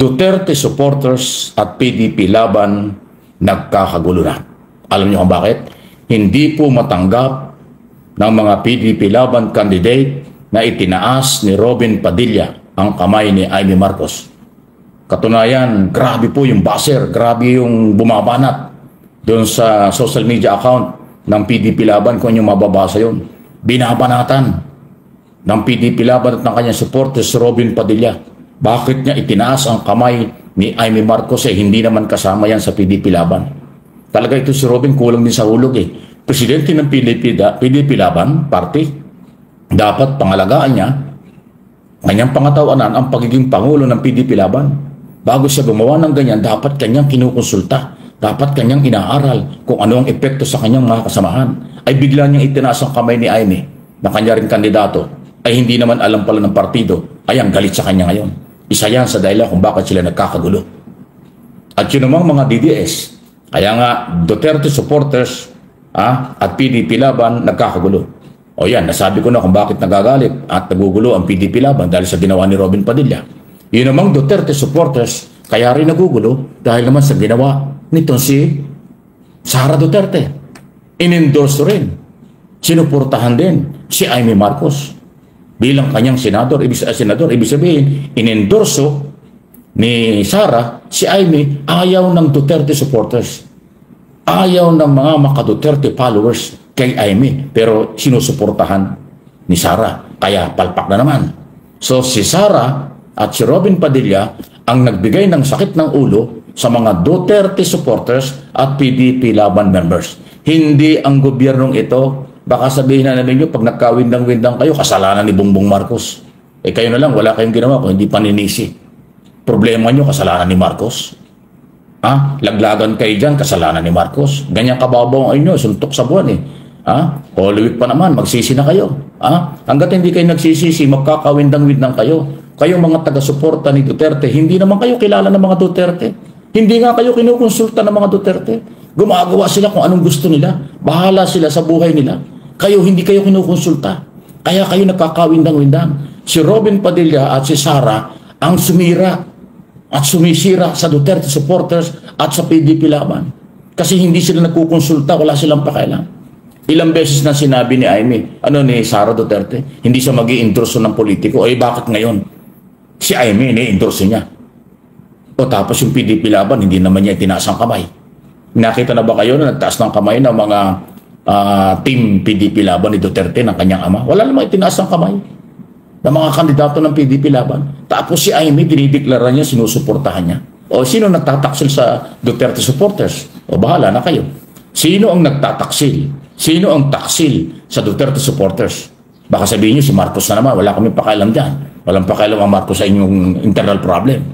Duterte supporters at PDP laban nagkakagulo na. Alam niyo kung bakit? Hindi po matanggap ng mga PDP laban candidate na itinaas ni Robin Padilla ang kamay ni Amy Marcos. Katunayan, grabe po yung buzzer, grabe yung bumabanat doon sa social media account ng PDP laban kung yung mababasa yun. Binabanatan ng PDP laban at ng kanyang supporters si Robin Padilla. Bakit niya itinaas ang kamay ni Amy Marcos hindi naman kasama yan sa PDP laban? Talaga ito si Robin kulang din sa hulog Presidente ng PDP laban, party, dapat pangalagaan niya kanyang pangatawanan ang pagiging pangulo ng PDP laban. Bago siya gumawa ng ganyan, dapat kanyang kinukonsulta, dapat kanyang inaaral kung ano ang epekto sa kanyang mga kasamahan. Ay bigla niyang itinaas ang kamay ni Amy na kanya rin kandidato, ay hindi naman alam pala ng partido, ay ang galit sa kanya ngayon. Isa yan sa dahilan kung bakit sila nagkakagulo. At yun namang mga DDS, kaya nga Duterte supporters at PDP laban nagkakagulo. O yan, nasabi ko na kung bakit nagagalit at nagugulo ang PDP laban dahil sa ginawa ni Robin Padilla. Yun namang Duterte supporters, kaya rin nagugulo dahil naman sa ginawa nito si Sara Duterte. In-endorse rin, sinuportahan din si Amy Marcos bilang kanyang senador. Ibig sabihin, in-endorso ni Sara si Amy, ayaw ng Duterte supporters. Ayaw ng mga maka-Duterte followers kay Amy, pero sinusuportahan ni Sara. Kaya palpak na naman. So si Sara at si Robin Padilla ang nagbigay ng sakit ng ulo sa mga Duterte supporters at PDP laban members. Hindi ang gobyernong ito. Baka sabihin na ninyo, pag nagkawindang-windang kayo, kasalanan ni Bongbong Marcos. Kayo na lang, wala kayong ginawa kung hindi paninisi. Problema nyo, kasalanan ni Marcos. Laglagan kayo dyan, kasalanan ni Marcos. Ganyan kababaw ang inyo, suntok sa buwan Holy Week pa naman, magsisi na kayo. Hanggat hindi kayo nagsisisi, magkakawindang-windang kayo. Kayong mga taga-suporta ni Duterte, hindi naman kayo kilala ng mga Duterte. Hindi nga kayo kinukonsulta ng mga Duterte. Gumagawa sila kung anong gusto nila. Bahala sila sa buhay nila. Hindi kayo kinukonsulta. Kaya kayo nakakawindang-windang. Si Robin Padilla at si Sara ang sumira at sumisira sa Duterte supporters at sa PDP laban. Kasi hindi sila nagkukonsulta, wala silang pakialam. Ilang beses na sinabi ni Amy, ni Sara Duterte, hindi siya mag-i-endorse ng politiko. Bakit ngayon? Si Amy, ini-endorse niya. Tapos yung PDP laban, hindi naman niya itinaas ang kamay. Nakita na ba kayo na nagtaas ng kamay ng mga team PDP laban ni Duterte ng kanyang ama? Wala namang itinaas ang kamay ng mga kandidato ng PDP laban. Tapos si Amy, dinideklara niya, sinusuportahan niya. Sino nagtataksil sa Duterte supporters? Bahala na kayo. Sino ang nagtataksil? Sino ang taksil sa Duterte supporters? Baka sabihin niyo, si Marcos na naman. Wala kami pakialam dyan. Walang pakialam ang Marcos sa inyong internal problem.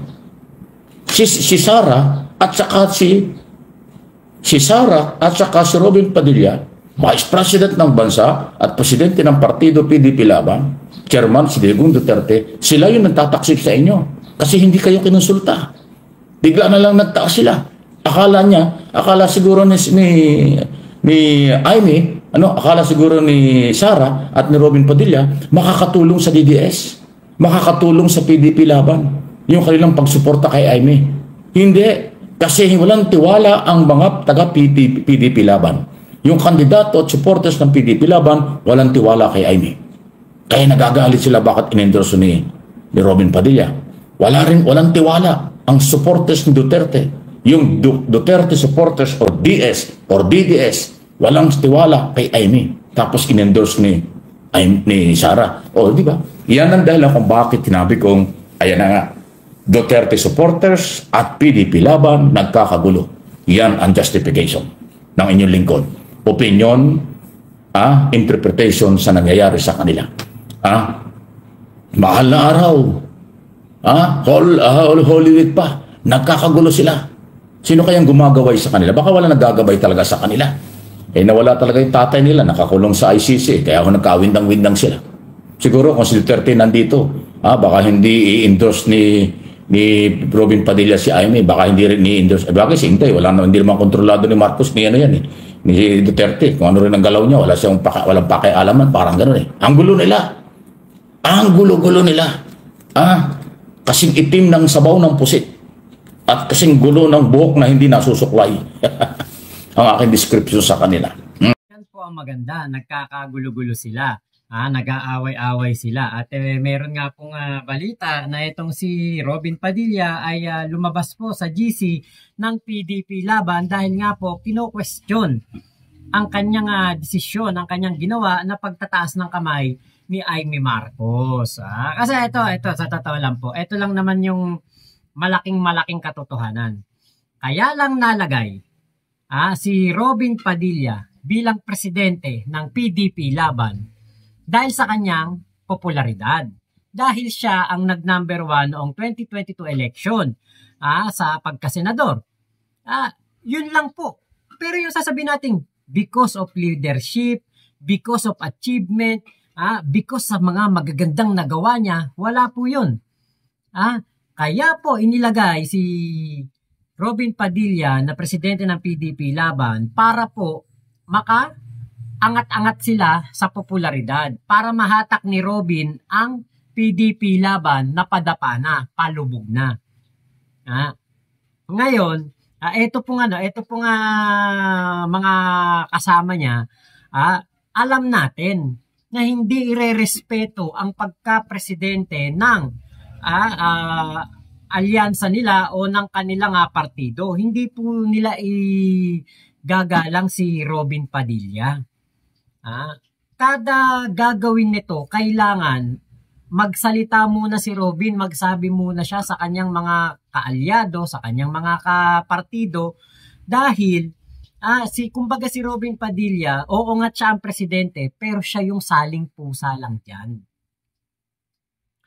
Si Sara at saka si Sara at saka si Robin Padilla, Vice President ng bansa at Presidente ng Partido PDP Laban, Chairman si Digong Duterte, sila yung nagtataksil sa inyo. Kasi hindi kayo kinonsulta. Bigla na lang nagtaas sila. Akala siguro ni Amy, akala siguro ni Sara at ni Robin Padilla, makakatulong sa DDS, makakatulong sa PDP Laban, yung kanilang pagsuporta kay Amy. Hindi. Kasi walang tiwala ang mga taga-PDP laban. Yung kandidato at supporters ng PDP laban, walang tiwala kay Amy. Kaya nagagalit sila bakit in-endorse ni Robin Padilla. Walang tiwala ang supporters ni Duterte. Yung Duterte supporters or DS or DDS, walang tiwala kay Amy. Tapos in-endorse ni Sara. Di ba? Yan ang dahilan kung bakit tinabi kong, ayan na nga, Duterte supporters at PDP laban nagkakagulo. Yan ang justification ng inyong lingkod. Opinion, interpretation sa nangyayari sa kanila. Mahal na araw. Holy Week pa. Nagkakagulo sila. Sino kayang gumagaway sa kanila? Baka wala nagagabay talaga sa kanila. Nawala talaga yung tatay nila. Nakakulong sa ICC. Kaya ako nagkawindang-windang sila. Siguro kung si Duterte nandito, baka hindi i-endorse ni Robin Padilla si Amy, baka hindi rin ni-endorse. Bakit si Intay? Hindi naman kontrolado ni Marcos ni ni Duterte. Kung ano rin ang galaw niya, walang pakialaman, parang gano'n Ang gulo nila. Ang gulo-gulo nila. Kasing itim ng sabaw ng pusit. at kasing gulo ng buhok na hindi nasusuklay. Ang aking description sa kanila. Yan po ang maganda, nagkakagulo-gulo sila. Nag-aaway-away sila. At meron nga pong balita na itong si Robin Padilla ay lumabas po sa GC ng PDP Laban dahil nga po kino-question ang kanyang desisyon, ang kanyang ginawa na pagtataas ng kamay ni Amy Marcos. Kasi ito sa totoo lang po, ito lang naman yung malaking katotohanan. Kaya lang nalagay si Robin Padilla bilang presidente ng PDP Laban dahil sa kanyang popularidad. Dahil siya ang nag-number 1 noong 2022 election sa pagkasenador. Yun lang po. Pero yung sasabihin natin, because of leadership, because of achievement, because sa mga magagandang nagawa niya, wala po yun. Kaya po inilagay si Robin Padilla na presidente ng PDP Laban para po angat-angat sila sa popularidad para mahatak ni Robin ang PDP Laban na padapa na, palubog na. Ngayon, ito pong mga kasama niya, alam natin na hindi irerespeto ang pagka-presidente ng alyansa nila o ng kanilang partido. Hindi po nila igagalang si Robin Padilla. Kada gagawin nito, kailangan magsalita muna si Robin, magsabi muna siya sa kanyang mga kaalyado, sa kanyang mga kapartido, dahil kumbaga si Robin Padilla, oo nga siya ang presidente, pero siya yung saling pusa lang dyan.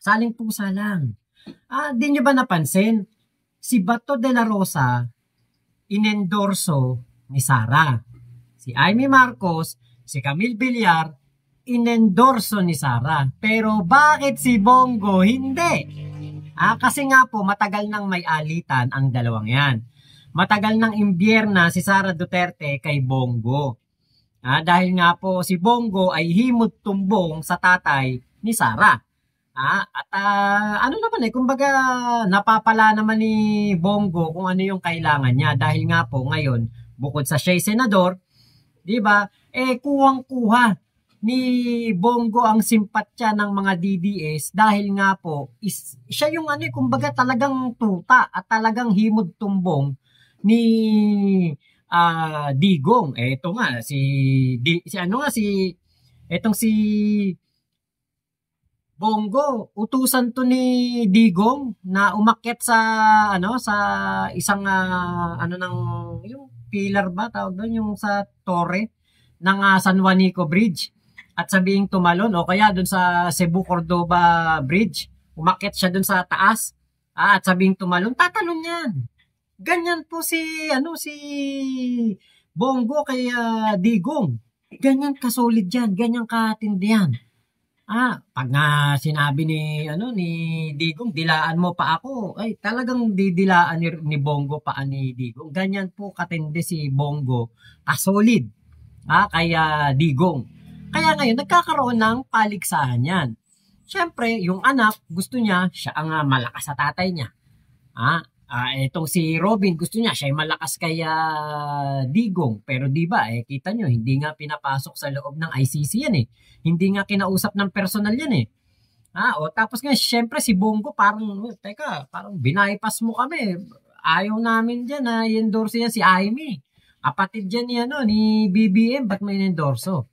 Saling pusa lang. Di nyo ba napansin? Si Bato de la Rosa, inendorso ni Sara. Si Amy Marcos, si Camille Villar, inendorso ni Sara. Pero bakit si Bongo hindi? Kasi nga po matagal nang may alitan ang dalawang yan. Matagal nang imbierna si Sara Duterte kay Bongo. Dahil nga po si Bongo ay himot tumbong sa tatay ni Sara. Kumbaga napapala naman ni Bongo kung ano yung kailangan niya. Dahil nga po ngayon, bukod sa siya'y senador, di ba? Kuwang-kuha ni Bongo ang simpatya ng mga DDS dahil nga po siya yung kumbaga talagang tuta at talagang himod tumbong ni Digong. Ito nga si Bongo, utusan to ni Digong na umakyat sa isang yung pillar ba tawag doon, yung sa torre ng San Juanico Bridge at sabihing tumalon o kaya doon sa Cebu Cordoba Bridge, umakyat siya doon sa taas at sabihing tumalon, tatalon yan. Ganyan po si Bongo kay Digong. Ganyan kasolid yan, ganyan katindi yan. Pag nga sinabi ni Digong, dilaan mo pa ako, ay talagang didilaan ni Bongo pa ni Digong. Ganyan po katindi si Bongo, kasolid kaya Digong. Kaya ngayon nagkakaroon ng paligsahan yan. Siyempre, yung anak gusto niya siya ang malakas sa tatay niya. Itong si Robin gusto niya siya ay malakas kay Digong. Pero di ba kita nyo, hindi nga pinapasok sa loob ng ICC yan Hindi nga kinausap ng personal yan tapos nga syempre si Bongo parang binaypas mo kami. Ayaw namin dyan i-endorse yan si Amy. Apatid dyan ni BBM, ba't may endorso?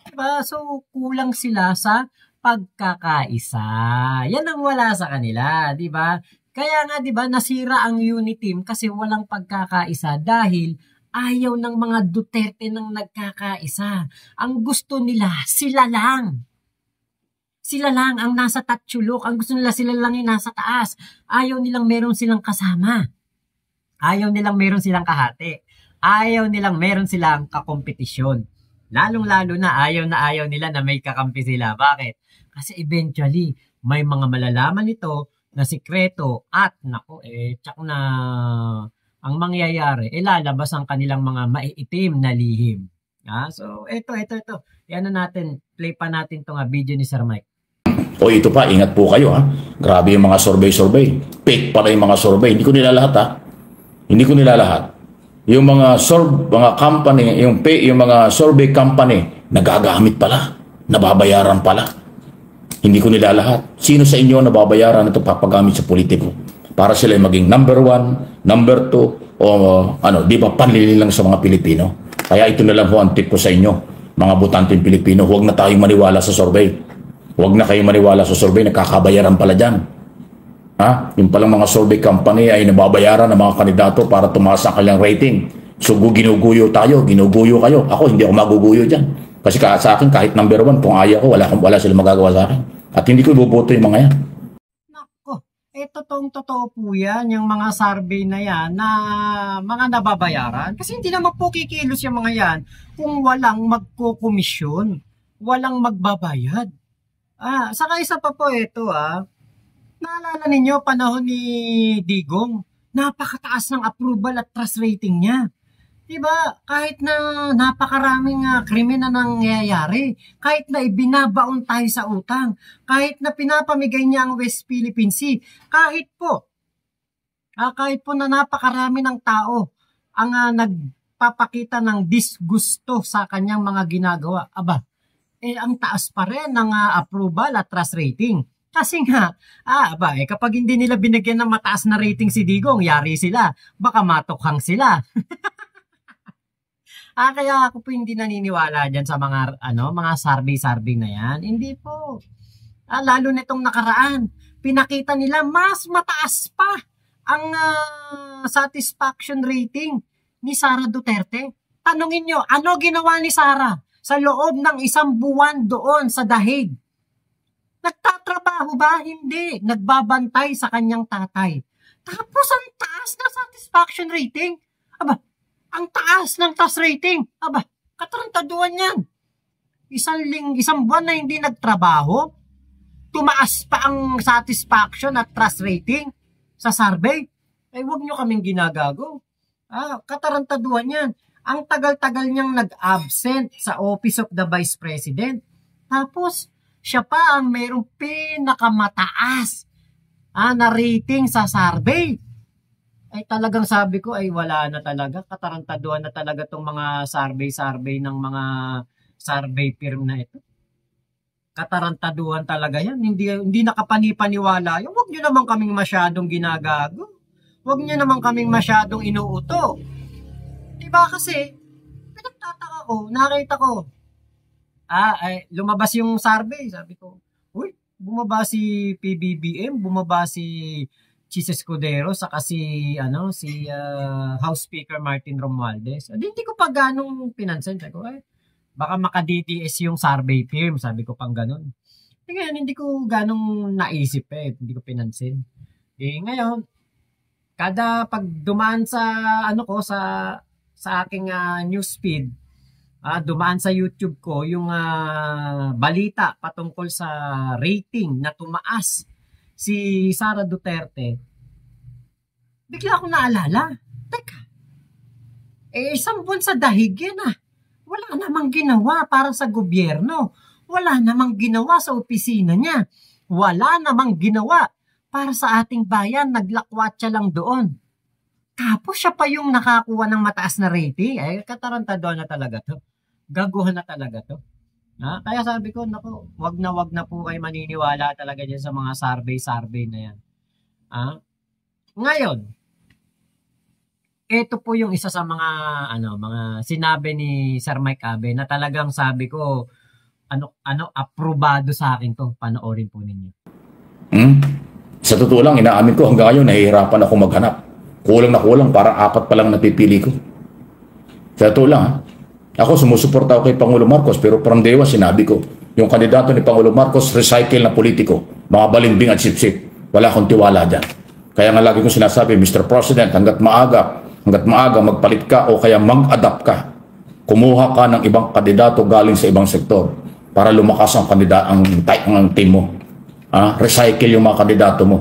Diba? So kulang sila sa pagkakaisa. Yan ang wala sa kanila, di ba? Kaya nga 'di ba nasira ang unity team kasi walang pagkakaisa dahil ayaw ng mga Duterte nang nagkakaisa. Ang gusto nila sila lang. Sila lang ang nasa tatsulok. Ang gusto nila sila lang yung nasa taas. Ayaw nilang meron silang kasama. Ayaw nilang meron silang kahati. Ayaw nilang meron silang kakompetisyon. Lalong-lalo na ayaw nila na may kakampi sila. Bakit? Kasi eventually may mga malalaman ito na sikreto at tsak na ang mangyayari, lalabas ang kanilang mga maiitim na lihim. So, ito. Yan na natin, play pa natin itong video ni Sir Mike. O ito pa, ingat po kayo ha. Grabe yung mga survey. Fake pala yung mga survey. Hindi ko nila lahat ha. Hindi ko nila lahat. Yung mga company, yung mga survey company, nagagamit pala. Nababayaran pala. Hindi ko nila lahat. Sino sa inyo nababayaran ito papagamit sa politiko? Para sila maging number 1, number 2, o di ba panlili lang sa mga Pilipino? Kaya ito na lang po ang tip ko sa inyo, mga butanteng Pilipino, huwag na tayong maniwala sa survey. Huwag na kayong maniwala sa survey, nakakabayaran pala dyan. Ha? Yung palang mga survey company ay nababayaran ng mga kandidato para tumaas ang kanilang rating. So ginuguyo tayo, ginuguyo kayo. Ako, hindi ako maguguyo dyan. Kasi sa akin, kahit number 1, kung ayaw ko, wala sila magagawa sa akin. At hindi ko iboboto yung mga yan. Nako, totoong-totoo po yan, yung mga survey na yan, na mga nababayaran. Kasi hindi naman po kikilos yung mga yan kung walang magkukomisyon, walang magbabayad. Saka isa pa po ito naalala ninyo panahon ni Digong, napakataas ng approval at trust rating niya. Diba? Kahit na napakaraming krimen na nangyayari, kahit na ibinabaon tayo sa utang, kahit na pinapamigay niya ang West Philippine Sea, kahit po na napakarami ng tao ang nagpapakita ng disgusto sa kanyang mga ginagawa, ang taas pa rin ng approval at trust rating. Kasi nga, kapag hindi nila binigyan ng mataas na rating si Digong, yari sila, baka matukhang sila. Kaya ako po hindi naniniwala dyan sa mga survey na yan. Hindi po. Lalo nitong nakaraan, pinakita nila mas mataas pa ang satisfaction rating ni Sara Duterte. Tanungin nyo, ano ginawa ni Sara sa loob ng 1 buwan doon sa Dahig? Nagtatrabaho ba? Hindi. Nagbabantay sa kanyang tatay. Tapos ang taas na satisfaction rating. Ang taas ng trust rating. Katarantaduhan yan. Isang buwan na hindi nagtrabaho, tumaas pa ang satisfaction at trust rating sa survey. Huwag nyo kaming ginagago. Katarantaduhan yan. Ang tagal-tagal niyang nag-absent sa Office of the Vice President. Tapos, siya pa ang mayroong pinakamataas na rating sa survey. Talagang sabi ko, wala na talaga. Katarantaduhan na talaga itong mga survey ng mga survey firm na ito. Katarantaduhan talaga yan. Hindi nakapanipaniwala yan. Huwag nyo naman kaming masyadong ginagago. Huwag nyo naman kaming masyadong inuuto. Diba kasi, pinagtataka ko, nakita ko, lumabas yung survey. Sabi ko, bumaba si PBBM, bumaba si Chis Escudero, saka si House Speaker Martin Romualdez. Hindi ko pa ganong pinansin. Sabi ko, baka maka-DTS yung survey firm. Sabi ko pang ganon. Ngayon, hindi ko ganong naisip hindi ko pinansin. Ngayon, kada pag dumaan sa sa aking newsfeed, dumaan sa YouTube ko yung balita patungkol sa rating na tumaas si Sara Duterte, bigla akong naalala, teka, 1 buwan sa Dahig yan wala namang ginawa para sa gobyerno, wala namang ginawa sa opisina niya, wala namang ginawa para sa ating bayan, naglakwatsa lang doon. Tapos siya pa yung nakakuha ng mataas na rating, katarantaduhan na talaga to, gaguhan na talaga to. Kaya sabi ko, wag na po kayo maniniwala talaga dyan sa mga survey na yan. Ngayon, ito po yung isa sa mga sinabi ni Sir Mike Abe na talagang sabi ko, aprobado sa akin to. Panoorin po ninyo. Sa totoo lang, inaamin ko hanggang ngayon, nahihirapan ako maghanap. Kulang na kulang, parang 4 pa lang napipili ko. Sa totoo lang, ako sumusuporta ako kay Pangulo Marcos, pero from day one sinabi ko, yung kandidato ni Pangulo Marcos, recycle na politiko, mga balimbing at sipsip. Wala akong tiwala dyan. Kaya nga lagi kong sinasabi, Mr. President, hanggat maaga magpalit ka o kaya mag-adapt ka, kumuha ka ng ibang kandidato galing sa ibang sektor para lumakas ang team mo. Recycle yung mga kandidato mo.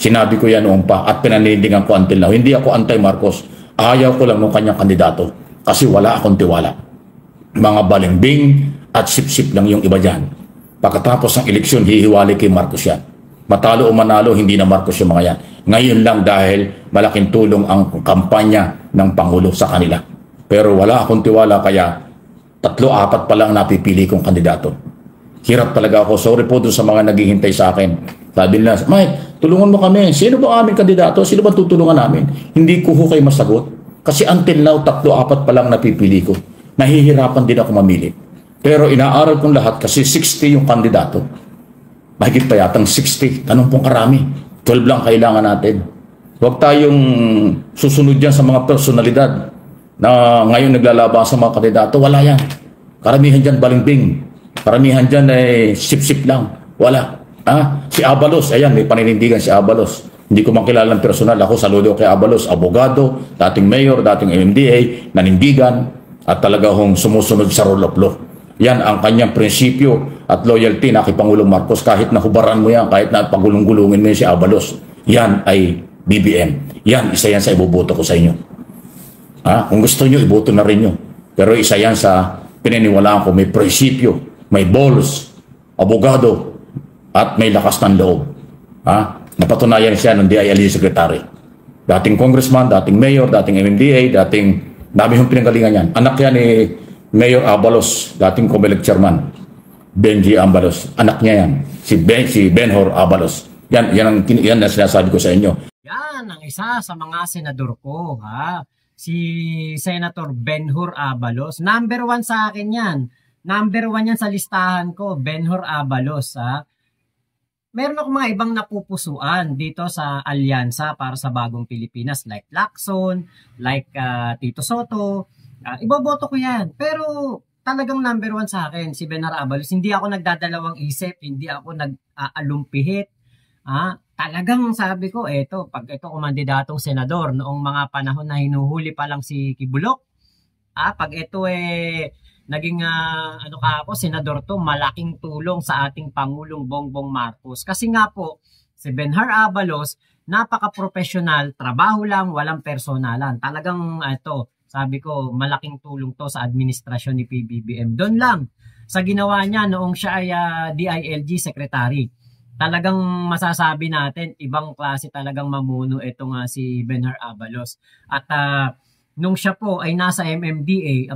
Sinabi ko yan noon pa at pinanindigan ko until now. Hindi ako anti-Marcos. Ayaw ko lang ng kanyang kandidato. Kasi wala akong tiwala. Mga balimbing at sip-sip lang yung iba dyan. Pagkatapos ng eleksyon, hihiwalay kay Marcos yan. Matalo o manalo, hindi na Marcos yung mga yan. Ngayon lang dahil malaking tulong ang kampanya ng Pangulo sa kanila. Pero wala akong tiwala, kaya 3-4 pa lang napipili kong kandidato. Hirap talaga ako. Sorry po doon sa mga naghihintay sa akin. Sabi nila, Mike, tulungan mo kami. Sino ba aming kandidato? Sino ba tutulungan namin? Hindi ko kayo masagot. Kasi until now, 3-4 pa lang napipili ko. Nahihirapan din ako mamili. Pero inaaral kong lahat kasi 60 yung kandidato. Mahigit pa yatang 60. Tanong pong karami. 12 lang kailangan natin. Huwag tayong susunod dyan sa mga personalidad na ngayon naglalaban sa mga kandidato. Wala yan. Karamihan dyan balimbing. Karamihan dyan ay sip-sip lang. Wala. Si Abalos, ayan, may paninindigan si Abalos. Hindi ko makilala ng personal. Ako saludo kay Abalos, abogado, dating mayor, dating MMDA, nanindigan, at talaga hong sumusunod sa rule of law. Yan ang kanyang prinsipyo at loyalty na kay Pangulong Marcos. Kahit na hubaran mo yan, kahit na pagulong-gulungin mo yan si Abalos, yan ay BBM. Yan, isa yan sa iboboto ko sa inyo. Kung gusto nyo, iboto na rin nyo. Pero isa yan sa pininiwalaan ko, may prinsipyo, may balls, abogado, at may lakas ng loob. Napatunayan siya ng DILG Secretary. Dating congressman, dating mayor, dating MMDA, dating dami yung pinanggalingan yan. Anak yan ni Mayor Abalos, dating COMELEC chairman, Benji Abalos. Anak niya yan, si Benhur Abalos. Yan ang sinasabi ko sa inyo. Yan ang isa sa mga senador ko, si Senator Benhur Abalos. Number 1 sa akin yan. Number 1 yan sa listahan ko, Benhur Abalos. Meron ako mga ibang napupusuan dito sa alyansa para sa bagong Pilipinas, like Lacson, like Tito Soto. Iboboto ko yan. Pero talagang number 1 sa akin, si Benhur Abalos. Hindi ako nagdadalawang isip, hindi ako nag-aalumpihit. Talagang sabi ko, pag ito kumandidatong senador, noong mga panahon na hinuhuli pa lang si Kibulok, pag ito naging ako, senador to, malaking tulong sa ating Pangulong Bongbong Marcos. Kasi nga po, si Benhur Abalos, napaka-professional, trabaho lang, walang personalan. Talagang sabi ko, malaking tulong to sa administrasyon ni PBBM. Doon lang, sa ginawa niya noong siya ay DILG Secretary. Talagang masasabi natin, ibang klase talagang mamuno itong si Benhur Abalos. At nung siya po ay nasa MMDA,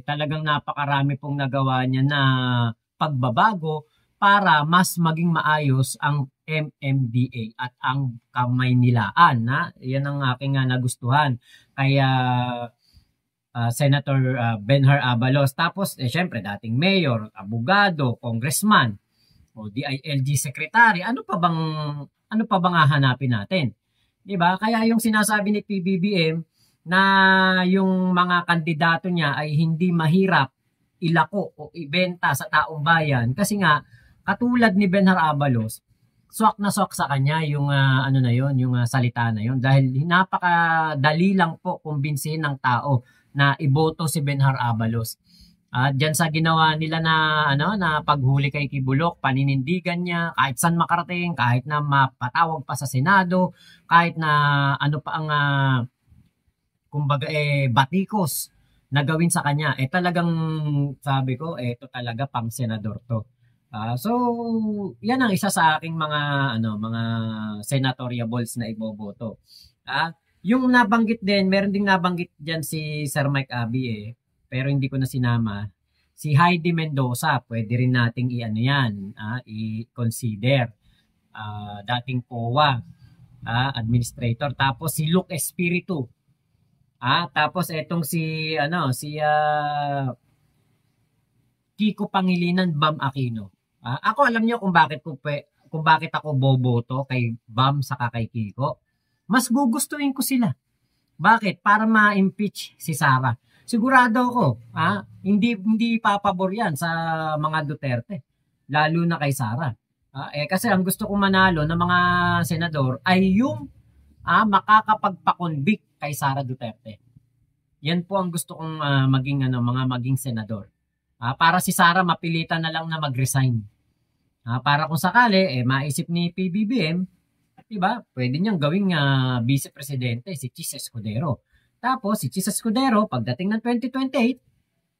talagang napakarami pong nagawa niya na pagbabago para mas maging maayos ang MMDA at ang Kamaynilaan. Yan ang aking nagustuhan. Kaya Senator Benhur Abalos. Tapos, syempre, dating mayor, abogado, congressman, o DILG secretary. Ano pa bang hahanapin natin? 'Di ba? Kaya yung sinasabi ni PBBM na yung mga kandidato niya ay hindi mahirap ilako o ibenta sa taong bayan kasi nga katulad ni Benhur Abalos, swak na swak sa kanya yung yung salita na yon dahil napakadali lang po kumbinsihin ng tao na iboto si Benhur Abalos. At diyan sa ginawa nila na paghuli kay Kibulok, paninindigan niya kahit saan makarating, kahit na mapatawag pa sa Senado, kahit na pa ang kumbaga batikos na gawin sa kanya, talagang sabi ko, ito talaga pang senador to. So, yan ang isa sa aking mga senatoriables na iboboto. Yung nabanggit din, meron ding nabanggit diyan si Sir Mike Abi pero hindi ko na sinama. Si Heidi Mendoza, pwede rin nating i-consider. Dating POA, administrator. Tapos si Luke Espiritu. Tapos etong si Kiko Pangilinan, Bam Aquino. Ako alam niyo kung bakit ako boboto kay Bam saka kay Kiko. Mas gugustuhin ko sila. Bakit? Para ma-impeach si Sara. Sigurado ako, hindi papabor yan sa mga Duterte, lalo na kay Sara. Kasi ang gusto kong manalo ng mga senador ay yung makakapagpa-convict kay Sara Duterte. Yan po ang gusto kong maging senador. Para si Sara mapilitan na lang na mag-resign. Para kung sakali, maisip ni PBBM, diba, pwede niyang gawing vice presidente si Chis Escudero. Tapos, si Chis Escudero, pagdating ng 2028,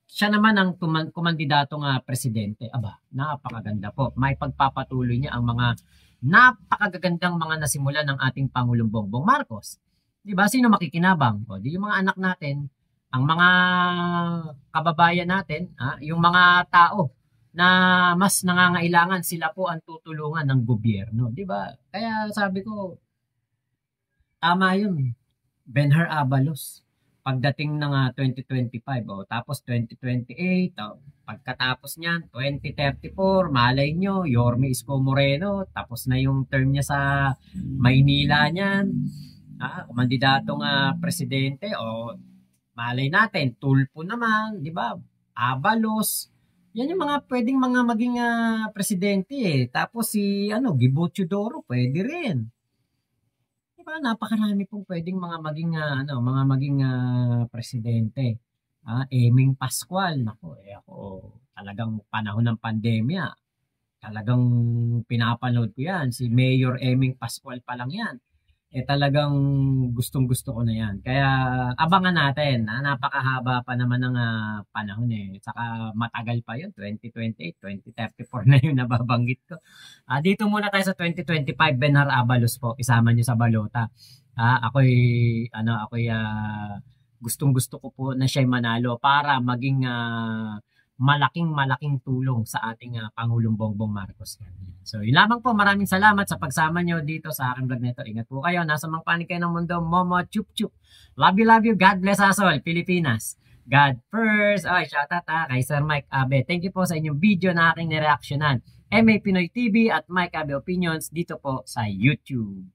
siya naman ang kumandidatong presidente. Aba, napakaganda po. May pagpapatuloy niya ang mga napakagagandang mga nasimulan ng ating Pangulong Bongbong Marcos. 'Di ba? Sino makikinabang? O, di yung mga anak natin, ang mga kababayan natin, yung mga tao na mas nangangailangan, sila po ang tutulungan ng gobyerno, 'di ba? Kaya sabi ko, tama 'yun. Benhar Abalos. Pagdating ng 2025, tapos 2028, pagkatapos niyan, 2034, malay nyo, Yorme Isko Moreno, tapos na yung term niya sa Maynila niyan, kumandidatong presidente, malay natin, Tulfo naman, di ba? Abalos, yan yung mga pwedeng mga maging presidente eh. Tapos si Gibo Teodoro, pwede rin. Diba, napakarami pong pwedeng mga maging presidente. Eming Pascual, nako, ako talagang panahon ng pandemya, talagang pinapanood ko yan. Si Mayor Eming Pascual pa lang yan. Talagang gustong-gusto ko na yan. Kaya abangan natin. Napakahaba pa naman ng panahon eh. Saka matagal pa yun. 2028, 2034 na yung nababanggit ko. Dito muna tayo sa 2025. Benhar Abalos po. Isama nyo sa balota. Ako'y gustong-gusto ko po na siya'y manalo para maging malaking tulong sa ating Pangulong Bongbong Marcos. So, yun lamang po. Maraming salamat sa pagsama nyo dito sa aking vlog na ito. Ingat po kayo. Nasa mga panig kayo ng mundo. Momo, chup chup. Love you. God bless us all. Pilipinas. God first. Shout out kay Sir Mike Abe. Thank you po sa inyong video na aking nireaksyonan. MA Pinoy TV at Mike Abe Opinions dito po sa YouTube.